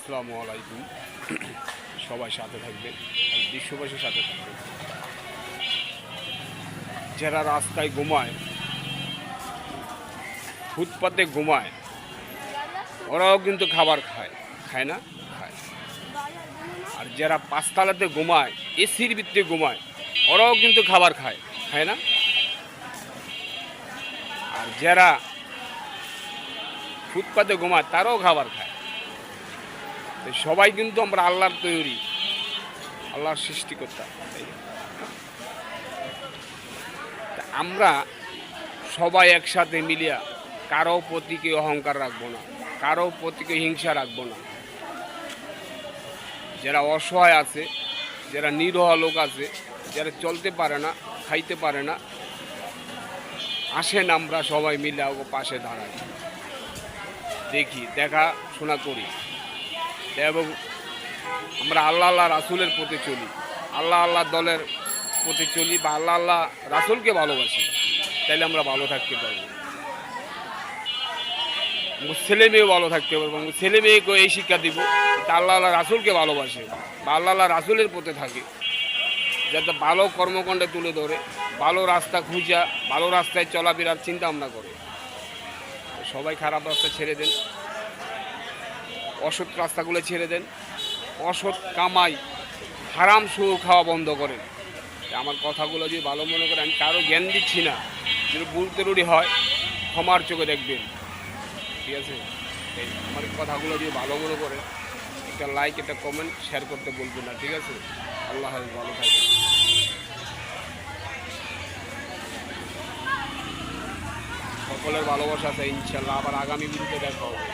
আসসালামু আলাইকুম। সবাই সাথে থাকবে আর বিশ্ববাসীর সাথে থাকবে। যারা রাস্তায় ঘুমায়, ফুটপাতে ঘুমায়, ওরাও কিন্তু খাবার খায়, খায় না? খায়। আর যারা পাঁচতলাতে ঘুমায়, এসির ভিতরে ঘুমায়, ওরাও কিন্তু খাবার খায়, খায় না? আর যারা ফুটপাতে ঘুমায় তারাও খাবার খায়। তো সবাই কিন্তু আমরা আল্লাহর তৈরি, আল্লাহর সৃষ্টিকর্তা। আমরা সবাই একসাথে মিলিয়া কারো প্রতিকে অহংকার রাখবো না, কারো প্রতিকে হিংসা রাখবো না। যারা অসহায় আছে, যারা নিরহ লোক আছে, যারা চলতে পারে না, খাইতে পারে না, আসেন আমরা সবাই মিলে ও পাশে দাঁড়াই, দেখি, দেখাশোনা করি এবং আমরা আল্লাহ আল্লাহ রাসূলের পথে চলি, আল্লাহ আল্লাহ দলের পথে চলি বা আল্লাহ আল্লাহ রাসূলকে ভালোবাসি, তাইলে আমরা ভালো থাকতে পারবো। ছেলে মেয়েও ভালো থাকতে পারবো। ছেলে মেয়েকে এই শিক্ষা দিব তা আল্লাহ আল্লাহ রাসূলকে ভালোবাসে বা আল্লাহ আল্লাহ রাসূলের পথে থাকে, যাতে ভালো কর্মকাণ্ডে তুলে ধরে, ভালো রাস্তা খুঁজা, ভালো রাস্তায় চলাফেরার চিন্তা ভাবনা করে। সবাই খারাপ রাস্তা ছেড়ে দেন, অসৎ রাস্তাগুলো ছেড়ে দেন, অসৎ কামাই হারাম সুর খাওয়া বন্ধ করেন। আমার কথাগুলো যদি ভালো মনে করেন, আমি কারো জ্ঞান দিচ্ছি না, যদি ভুল ত্রুটি হয় ক্ষমার চোখে দেখবেন, ঠিক আছে? আমার কথাগুলো যদি ভালো মনে করেন, একটা লাইক, একটা কমেন্ট, শেয়ার করতে বলবেন না, ঠিক আছে? আল্লাহ হাফেজ, ভালো থাকবেন। সকলের ভালোবাসা আছে, ইনশাল্লাহ আবার আগামী ভিডিওতে দেখা হবে।